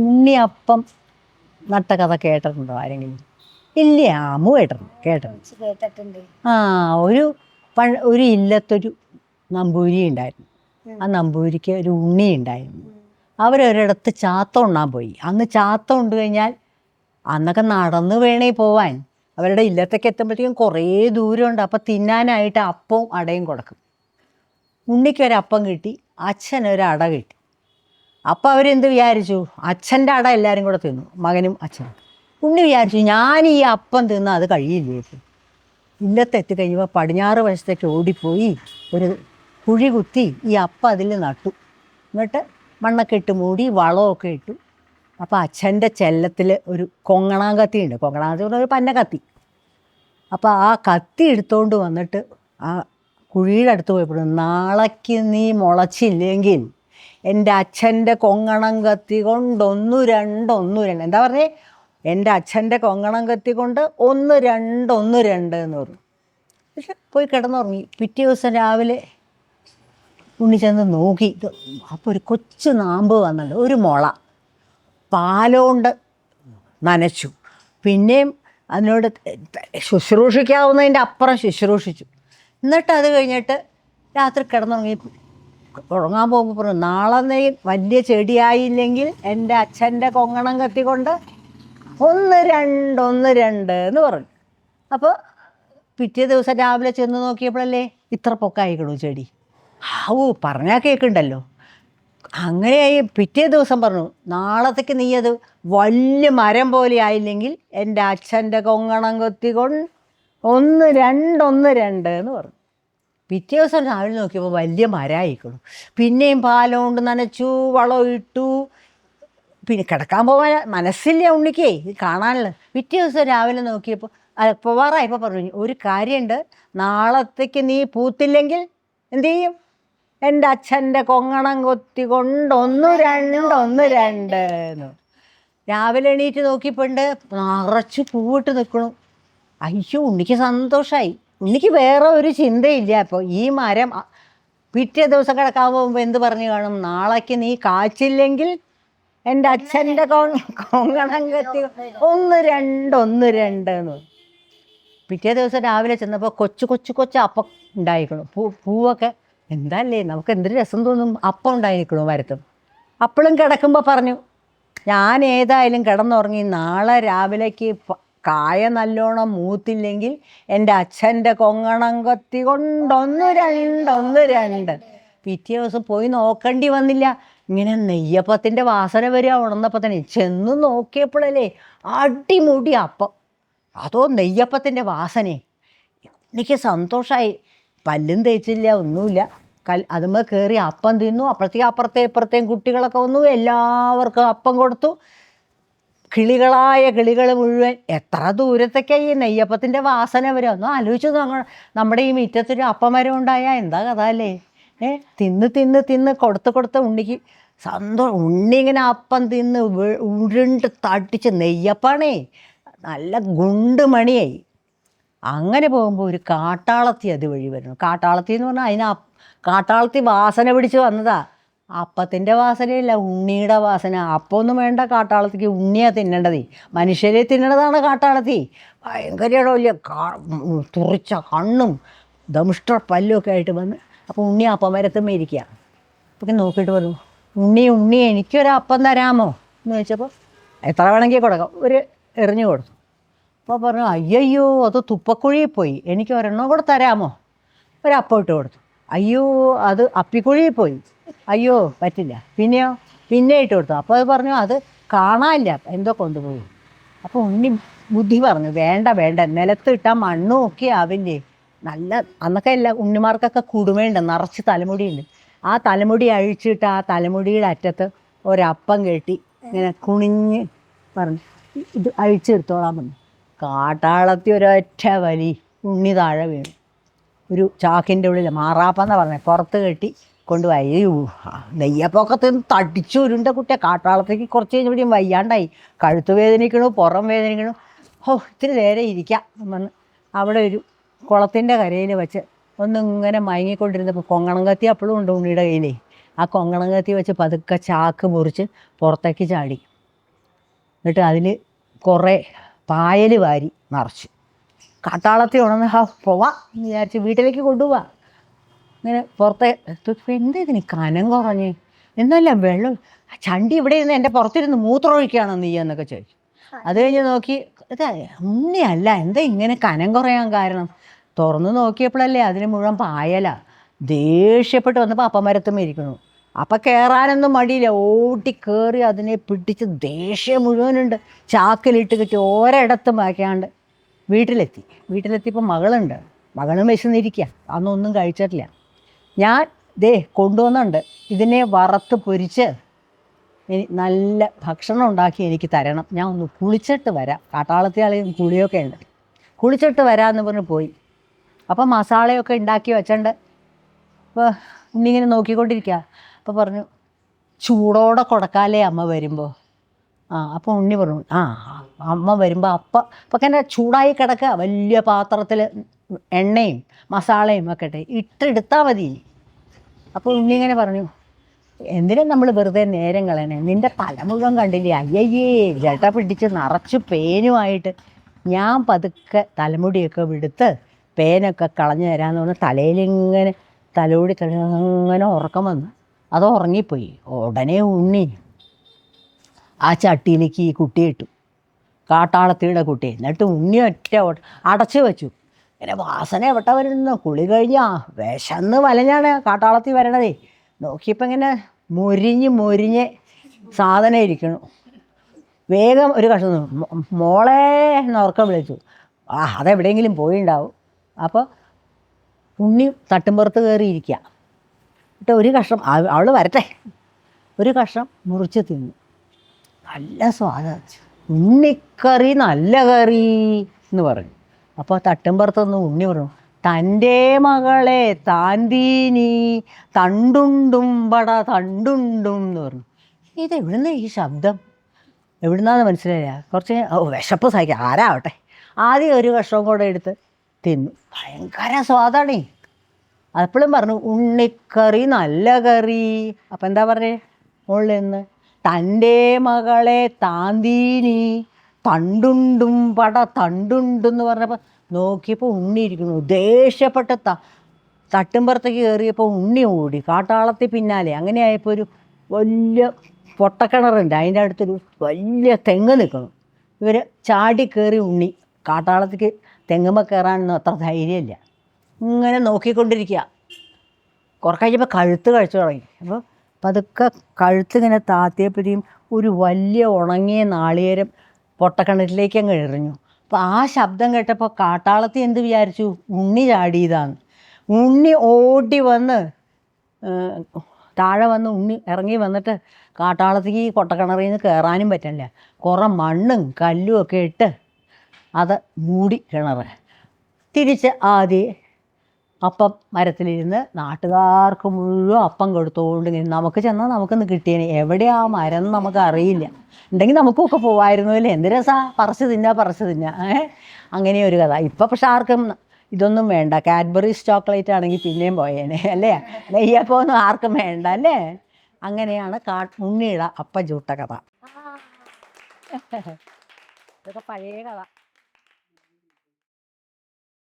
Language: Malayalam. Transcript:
ഉണ്ണിയപ്പം നട്ട കഥ കേട്ടിട്ടുണ്ടോ ആരെങ്കിലും? ഇല്ല, അമ്മു കേട്ടിട്ടുണ്ട്. ആ, ഒരു ഒരു ഇല്ലത്തൊരു നമ്പൂരി ഉണ്ടായിരുന്നു. ആ നമ്പൂരിക്ക് ഒരു ഉണ്ണി ഉണ്ടായിരുന്നു. അവരൊരിടത്ത് ചാത്തം ഉണ്ണാൻ പോയി. അന്ന് ചാത്തം ഉണ്ട് കഴിഞ്ഞാൽ അന്നൊക്കെ നടന്ന് വേണേ പോവാൻ. അവരുടെ ഇല്ലത്തേക്ക് എത്തുമ്പോഴത്തേക്കും കുറേ ദൂരമുണ്ട്. അപ്പം തിന്നാനായിട്ട് അപ്പവും അടയും കൊടുക്കും. ഉണ്ണിക്കൊരപ്പം കിട്ടി, അച്ഛനൊരട കിട്ടി. അപ്പം അവരെന്ത് വിചാരിച്ചു? അച്ഛൻ്റെ അട എല്ലാവരും കൂടെ തിന്നു, മകനും അച്ഛനും. ഉണ്ണി വിചാരിച്ചു ഞാൻ ഈ അപ്പം തിന്ന് അത് കഴിയില്ലേ. ഇല്ലത്തെത്തി കഴിയുമ്പോൾ പടിഞ്ഞാറ് വശത്തേക്ക് ഓടിപ്പോയി ഒരു കുഴി കുത്തി ഈ അപ്പം അതിൽ നട്ടു. എന്നിട്ട് മണ്ണൊക്കെ ഇട്ട് മൂടി വളമൊക്കെ ഇട്ടു. അപ്പോൾ അച്ഛൻ്റെ ചെല്ലത്തിൽ ഒരു കൊങ്ങണാങ്കത്തി ഉണ്ട്. കൊങ്ങണാങ്കത്തി പറഞ്ഞാൽ ഒരു പന്ന കത്തി. അപ്പോൾ ആ കത്തി എടുത്തുകൊണ്ട് വന്നിട്ട് ആ കുഴിയുടെ അടുത്ത് പോയപ്പോഴും, നാളേക്ക് നീ മുളച്ചില്ലെങ്കിൽ എൻ്റെ അച്ഛൻ്റെ കൊങ്ങണം കത്തി കൊണ്ട് ഒന്ന് രണ്ട് എന്താ പറഞ്ഞേ, എൻ്റെ അച്ഛൻ്റെ കൊങ്ങണം കത്തി കൊണ്ട് ഒന്ന് രണ്ട് എന്ന് പറഞ്ഞു. പക്ഷെ പോയി കിടന്നുറങ്ങി. പിറ്റേ ദിവസം രാവിലെ ഉണ്ണി ചെന്ന് നോക്കി. അപ്പോൾ ഒരു കൊച്ചു നാമ്പ് വന്നിട്ടുണ്ട്, ഒരു മുള. പാലുകൊണ്ട് നനച്ചു. പിന്നെയും അതിനോട് ശുശ്രൂഷിക്കാവുന്നതിൻ്റെ അപ്പുറം ശുശ്രൂഷിച്ചു. എന്നിട്ട് അത് കഴിഞ്ഞിട്ട് രാത്രി കിടന്നുറങ്ങി. ഉറങ്ങാൻ പോകുമ്പോൾ പറഞ്ഞു, നാളെ നീ വലിയ ചെടിയായില്ലെങ്കിൽ എൻ്റെ അച്ഛൻ്റെ കൊങ്ങണം കത്തി കൊണ്ട് ഒന്ന് രണ്ട് എന്ന് പറഞ്ഞു. അപ്പോൾ പിറ്റേ ദിവസം രാവിലെ ചെന്ന് നോക്കിയപ്പോഴല്ലേ ഇത്ര പൊക്കായിക്കണു ചെടി. പറഞ്ഞാൽ കേൾക്കുന്നുണ്ടല്ലോ. അങ്ങനെയായി. പിറ്റേ ദിവസം പറഞ്ഞു, നാളത്തേക്ക് നീ അത് വലിയ മരം പോലെ ആയില്ലെങ്കിൽ എൻ്റെ അച്ഛൻ്റെ കൊങ്ങണം കത്തി കൊണ്ട് ഒന്ന് രണ്ട് എന്ന് പറഞ്ഞു. പിറ്റേ ദിവസം രാവിലെ നോക്കിയപ്പോൾ വലിയ മരമായിക്കണു. പിന്നെയും പാലം കൊണ്ട് നനച്ചു, വളം ഇട്ടു. പിന്നെ കിടക്കാൻ പോകാൻ മനസ്സില്ല ഉണ്ണിക്കേ, ഇത് കാണാനുള്ള. പിറ്റേ ദിവസം രാവിലെ നോക്കിയപ്പോൾ പോവാറായപ്പോൾ പറഞ്ഞു, ഒരു കാര്യമുണ്ട്, നാളത്തേക്ക് നീ പൂത്തില്ലെങ്കിൽ എന്തു ചെയ്യും? എൻ്റെ അച്ഛൻ്റെ കൊങ്ങണം കൊത്തി കൊണ്ട് ഒന്ന് രണ്ട് എന്ന്. രാവിലെ എണീറ്റ് നോക്കിയപ്പോണ്ട് നിറച്ച് പൂവിട്ട് നിൽക്കണു. അയ്യോ, ഉണ്ണിക്ക് സന്തോഷമായി. ഉണ്ണിക്ക് വേറെ ഒരു ചിന്തയില്ല. അപ്പോൾ ഈ മരം പിറ്റേ ദിവസം കിടക്കാൻ പോകുമ്പോൾ എന്ത് പറഞ്ഞു കാണും? നാളേക്ക് നീ കാച്ചില്ലെങ്കിൽ എൻ്റെ അച്ഛൻ്റെ കൊങ്ങണം കത്തി ഒന്ന് രണ്ട് എന്ന്. പിറ്റേ ദിവസം രാവിലെ ചെന്നപ്പോൾ കൊച്ചു അപ്പം ഉണ്ടായിക്കണു. പൂവൊക്കെ എന്താല്ലേ, നമുക്ക് എന്തൊരു രസം തോന്നും. അപ്പം ഉണ്ടായിരിക്കണു മരത്തും. അപ്പോഴും കിടക്കുമ്പോൾ പറഞ്ഞു, ഞാൻ ഏതായാലും കിടന്നുറങ്ങി, നാളെ രാവിലേക്ക് കായ നല്ലോണം മൂത്തില്ലെങ്കിൽ എൻ്റെ അച്ഛൻ്റെ കൊങ്ങണം കത്തി കൊണ്ട് ഒന്ന് രണ്ട്. പിറ്റേ ദിവസം പോയി നോക്കേണ്ടി വന്നില്ല. ഇങ്ങനെ നെയ്യപ്പത്തിൻ്റെ വാസന വരിക. ഉണർന്നപ്പോൾ തന്നെ ചെന്ന് നോക്കിയപ്പോഴല്ലേ അടിമുടി അപ്പം. അതോ നെയ്യപ്പത്തിൻ്റെ വാസനയെ. എനിക്ക് സന്തോഷമായി. പല്ലും തേച്ചില്ല, ഒന്നുമില്ല. അതുമ്മേ കയറി അപ്പം തിന്നു. അപ്പുറത്തെയും കുട്ടികളൊക്കെ വന്നു. എല്ലാവർക്കും അപ്പം കൊടുത്തു. കിളികൾ മുഴുവൻ. എത്ര ദൂരത്തേക്കാണ് ഈ നെയ്യപ്പത്തിൻ്റെ വാസന വരിക? ഒന്നും ആലോചിച്ചു. നമ്മുടെ ഈ മുറ്റത്തൊരു അപ്പമരം ഉണ്ടായാൽ എന്താ കഥ അല്ലേ. തിന്ന് കൊടുത്ത് ഉണ്ണിക്ക് സന്തോഷം. ഉണ്ണി ഇങ്ങനെ അപ്പം തിന്ന് ഉരുണ്ട് തട്ടിച്ച് നെയ്യപ്പാണേ, നല്ല ഗുണ്ടുമണിയായി. അങ്ങനെ പോകുമ്പോൾ ഒരു കാട്ടാളത്തി അതുവഴി വരുന്നു. കാട്ടാളത്തി എന്ന് പറഞ്ഞാൽ കാട്ടാളത്തി വാസന പിടിച്ച് വന്നതാ. അപ്പത്തിൻ്റെ വാസനയല്ല, ഉണ്ണിയുടെ വാസന. അപ്പമൊന്നും വേണ്ട കാട്ടാളത്തിക്ക്, ഉണ്ണിയാണ് തിന്നേണ്ടത്. മനുഷ്യരെ തിന്നണതാണ് കാട്ടാളത്തി. ഭയങ്കര വലിയ തുറിച്ച കണ്ണും ദമിഷ്ട പല്ലും ഒക്കെ ആയിട്ട് വന്ന്. അപ്പോൾ ഉണ്ണി അപ്പമരത്തുമ്മേ ഇരിക്കുക. അപ്പോൾ നോക്കിയിട്ട് പറഞ്ഞു, ഉണ്ണി എനിക്കൊരപ്പം തരാമോ എന്ന് ചോദിച്ചപ്പോൾ എത്ര വേണമെങ്കിൽ കൊടുക്കാം. എറിഞ്ഞു കൊടുത്തു. അപ്പോൾ പറഞ്ഞു, അയ്യോ അത് തുപ്പക്കുഴിയിൽ പോയി, എനിക്ക് ഒരെണ്ണം കൂടെ തരാമോ? ഒരപ്പം ഇട്ട് കൊടുത്തു. അയ്യോ അത് അപ്പിക്കുഴിയിൽ പോയി, അയ്യോ പറ്റില്ല. പിന്നെ ഇട്ട് കൊടുത്തു. അപ്പോൾ അത് പറഞ്ഞു, അത് കാണാനില്ല, എന്തോ കൊണ്ടുപോകും. അപ്പോൾ ഉണ്ണി ബുദ്ധി പറഞ്ഞു, വേണ്ട നിലത്ത് ഇട്ടാൽ മണ്ണും ഒക്കെ ആവില്ലേ. നല്ല അന്നൊക്കെ എല്ലാ ഉണ്ണിമാർക്കൊക്കെ കുടുമയുണ്ട്, നിറച്ച് തലമുടിയുണ്ട്. ആ തലമുടി അഴിച്ചിട്ട് ആ തലമുടിയുടെ അറ്റത്ത് ഒരപ്പം കെട്ടി ഇങ്ങനെ കുനിഞ്ഞ് പറഞ്ഞു, ഇത് അഴിച്ചെടുത്തോളാൻ പറഞ്ഞു. കാട്ടാളത്തി ഒരൊറ്റ വലി, ഉണ്ണി താഴെ വീണു. ഒരു ചാക്കിൻ്റെ ഉള്ളിൽ മാറാപ്പെന്നാണ് പറഞ്ഞത്, പുറത്ത് കെട്ടി കൊണ്ടുപോയി. നെയ്യപ്പൊക്കെ തിന്ന് തടിച്ചു ഉരുണ്ട കുട്ടിയെ. കാട്ടാളത്തേക്ക് കുറച്ച് കഴിഞ്ഞപ്പോഴും വയ്യാണ്ടായി. കഴുത്ത് വേദനിക്കണു, പുറം വേദനിക്കണു. ഇത്തിരി നേരെ ഇരിക്കാം എന്ന് അവിടെ ഒരു കുളത്തിൻ്റെ കരയിൽ വെച്ച് ഒന്നിങ്ങനെ മയങ്ങിക്കൊണ്ടിരുന്നപ്പോൾ കൊങ്ങണം കത്തി അപ്പോഴും ഉണ്ട് ഉണ്ണിയുടെ കയ്യിലേ. ആ കൊങ്ങണങ്ങത്തി വെച്ച് പതുക്കെ ചാക്ക് മുറിച്ച് പുറത്തേക്ക് ചാടി. എന്നിട്ട് അതിൽ കുറേ പായൽ വാരി നിറച്ച്. കാട്ടാളത്തി ഉണർന്ന് പോവാ എന്ന് വിചാരിച്ച് വീട്ടിലേക്ക് കൊണ്ടുപോവാ. ഇങ്ങനെ പുറത്തെ എന്താ ഇതിന് കനം കുറഞ്ഞ്, എന്നല്ല വെള്ളം ചണ്ടി ഇവിടെ ഇരുന്ന് എൻ്റെ പുറത്തിരുന്ന് മൂത്രമൊഴിക്കുകയാണോ നീ എന്നൊക്കെ ചോദിച്ചു. അത് കഴിഞ്ഞ് നോക്കി, ഇതാ ഉണ്ണിയല്ല, എന്താ ഇങ്ങനെ കനം കുറയാൻ കാരണം? തുറന്ന് നോക്കിയപ്പോഴല്ലേ അതിന് മുഴുവൻ പായല. ദേഷ്യപ്പെട്ട് വന്നപ്പോൾ അപ്പമരത്തുമ്മ ഇരിക്കണു. അപ്പം കയറാനൊന്നും മടിയില്ല, ഓടി കയറി അതിനെ പിടിച്ച് ദേഷ്യം മുഴുവനുണ്ട് ചാക്കിലിട്ട് കിട്ടി ഒരിടത്തും വാക്കാണ്ട് വീട്ടിലെത്തിയപ്പോൾ മകളുണ്ട്. മകളും വിശന്നിരിക്കുക, അന്നൊന്നും കഴിച്ചിട്ടില്ല. ഞാൻ കൊണ്ടുവന്നുണ്ട്, ഇതിനെ വറുത്ത് പൊരിച്ച് നല്ല ഭക്ഷണം ഉണ്ടാക്കി എനിക്ക് തരണം, ഞാൻ ഒന്ന് കുളിച്ചിട്ട് വരാം, കാട്ടാളത്തെ ആളെയും കുളിയൊക്കെ ഉണ്ട്, കുളിച്ചിട്ട് വരാമെന്ന് പറഞ്ഞ് പോയി. അപ്പം മസാലയൊക്കെ ഉണ്ടാക്കി വെച്ചിട്ടുണ്ട്. അപ്പോൾ ഉണ്ണിങ്ങനെ നോക്കിക്കൊണ്ടിരിക്കുക. അപ്പോൾ പറഞ്ഞു, ചൂടോടെ കൊടുക്കാലേ അമ്മ വരുമ്പോൾ. അപ്പോൾ ഉണ്ണി പറഞ്ഞു, അമ്മ വരുമ്പോൾ അപ്പം തന്നെ ചൂടായി കിടക്കുക, വലിയ പാത്രത്തിൽ എണ്ണയും മസാലയും ഒക്കെ ഇട്ടെടുത്താൽ മതി. അപ്പോൾ ഉണ്ണി ഇങ്ങനെ പറഞ്ഞു, എന്തിനാ നമ്മൾ വെറുതെ നേരം കളയണേ, നിൻ്റെ തല മുഴുവൻ കണ്ടില്ലേ, അയ്യയ്യേ ജട പിടിച്ച് നിറച്ച് പേനുമായിട്ട്. ഞാൻ പതുക്കെ തലമുടിയൊക്കെ വിടുത്ത് പേനൊക്കെ കളഞ്ഞു തരാമെന്ന് പറഞ്ഞ് തലയിലിങ്ങനെ തലോടി അങ്ങനെ ഉറക്കം വന്നു. അത് ഉറങ്ങിപ്പോയി. ഉടനെ ഉണ്ണി ആ ചട്ടിയിലേക്ക് ഈ കുട്ടി ഇട്ടു, കാട്ടാളത്തിയുടെ കുട്ടി. എന്നിട്ട് ഉണ്ണി ഒറ്റ അടച്ചു വെച്ചു. ഇങ്ങനെ വാസന എവിടെ വരുന്നു, കുളി കഴിഞ്ഞാ വിശന്ന് വലഞ്ഞാണ് കാട്ടാളത്തി വരണതേ. നോക്കിയപ്പോൾ ഇങ്ങനെ മൊരിഞ്ഞ് സാധനം ഇരിക്കണു. വേഗം ഒരു കഷ്ണം മോളെ എന്നുറക്കം വിളിച്ചു. അതെവിടെയെങ്കിലും പോയിണ്ടാവും. അപ്പോൾ ഉണ്ണി തട്ടുമ്പുറത്ത് കയറിയിരിക്കുക. എന്നിട്ട് ഒരു കഷ്ണം അവൾ വരട്ടെ, ഒരു കഷ്ണം മുറിച്ച് തിന്നു. നല്ല സ്വാദം, ഉണ്ണിക്കറി നല്ല കറി എന്ന് പറഞ്ഞു. അപ്പോൾ തട്ടുമ്പുറത്തുനിന്ന് ഉണ്ണി പറഞ്ഞു, തൻ്റെ മകളെ താന്തീനി തണ്ടുണ്ടും പട തണ്ടുണ്ടും എന്ന് പറഞ്ഞു. ഇതെവിടുന്ന് ഈ ശബ്ദം, എവിടുന്നാന്ന് മനസ്സിലായില്ല. കുറച്ച് വിശപ്പ് സഹിക്കാം, ആരാവട്ടെ. ആദ്യം ഒരു കഷ്ണം കൂടെ എടുത്ത് തിന്നു, ഭയങ്കര സ്വാദാണേ. അപ്പോഴും പറഞ്ഞു, ഉണ്ണിക്കറി നല്ല കറി. അപ്പം എന്താ പറഞ്ഞേ മുകളിൽ നിന്ന്, തൻ്റെ മകളെ താന്തീനി തണ്ടുണ്ടും പട തണ്ടുണ്ടെന്ന് പറഞ്ഞപ്പോൾ നോക്കിയപ്പോൾ ഉണ്ണി ഇരിക്കുന്നു. ദേഷ്യപ്പെട്ട തട്ടുമ്പുറത്തേക്ക് കയറിയപ്പോൾ ഉണ്ണി ഓടി കാട്ടാളത്തി പിന്നാലെ. അങ്ങനെ ആയപ്പോൾ ഒരു വലിയ പൊട്ടക്കിണറുണ്ട്, അതിൻ്റെ അടുത്തൊരു വലിയ തെങ്ങ് നിൽക്കണം. ഇവർ ചാടി കയറി. ഉണ്ണി കാട്ടാളത്തേക്ക് തെങ്ങുമ്പോൾ കയറാനൊന്നും അത്ര ധൈര്യമില്ല. ഇങ്ങനെ നോക്കിക്കൊണ്ടിരിക്കുക. കുറച്ച് കഴിഞ്ഞപ്പോൾ കഴുത്ത് കഴിച്ചു തുടങ്ങി. അപ്പോൾ പതുക്കെ കഴുത്തിങ്ങനെ താത്തിയപ്പോഴേക്കും ഒരു വലിയ ഉണങ്ങിയ നാളികേരം പൊട്ടക്കിണറ്റിലേക്ക് അങ്ങ് എറിഞ്ഞു. അപ്പോൾ ആ ശബ്ദം കേട്ടപ്പോൾ കാട്ടാളത്തി എന്ത് വിചാരിച്ചു, ഉണ്ണി ചാടിയതാണ്. ഉണ്ണി ഓടി വന്ന് താഴെ വന്ന് ഉണ്ണി ഇറങ്ങി വന്നിട്ട് കാട്ടാളത്തേക്ക് ഈ പൊട്ടക്കിണറിൽ നിന്ന് കയറാനും പറ്റില്ല. കുറേ മണ്ണും കല്ലും ഒക്കെ ഇട്ട് അത് മൂടി കിണറ്. തിരിച്ച് ആദ്യം അപ്പം മരത്തിലിരുന്ന് നാട്ടുകാർക്ക് മുഴുവൻ അപ്പം കൊടുത്തുകൊണ്ട് ഇങ്ങനെ നമുക്ക് ചെന്നാൽ നമുക്കൊന്ന് കിട്ടിയേനെ. എവിടെയാ മരം എന്ന് നമുക്ക് അറിയില്ല, ഉണ്ടെങ്കിൽ നമുക്കൊക്കെ പോവായിരുന്നു അല്ലേ. എന്ത് രസമാണ്, പറിച്ച് തിന്നാ അങ്ങനെ ഒരു കഥ. ഇപ്പം പക്ഷെ ആർക്കും ഇതൊന്നും വേണ്ട. കാഡ്ബറീസ് ചോക്ലേറ്റ് ആണെങ്കിൽ പിന്നെയും പോയേനെ അല്ലേ, നെയ്യപ്പം ഒന്നും ആർക്കും വേണ്ട അല്ലേ. അങ്ങനെയാണ് ഉണ്ണിയുടെ അപ്പം ചൂട്ട കഥ. ഇതൊക്കെ പഴയ കഥ.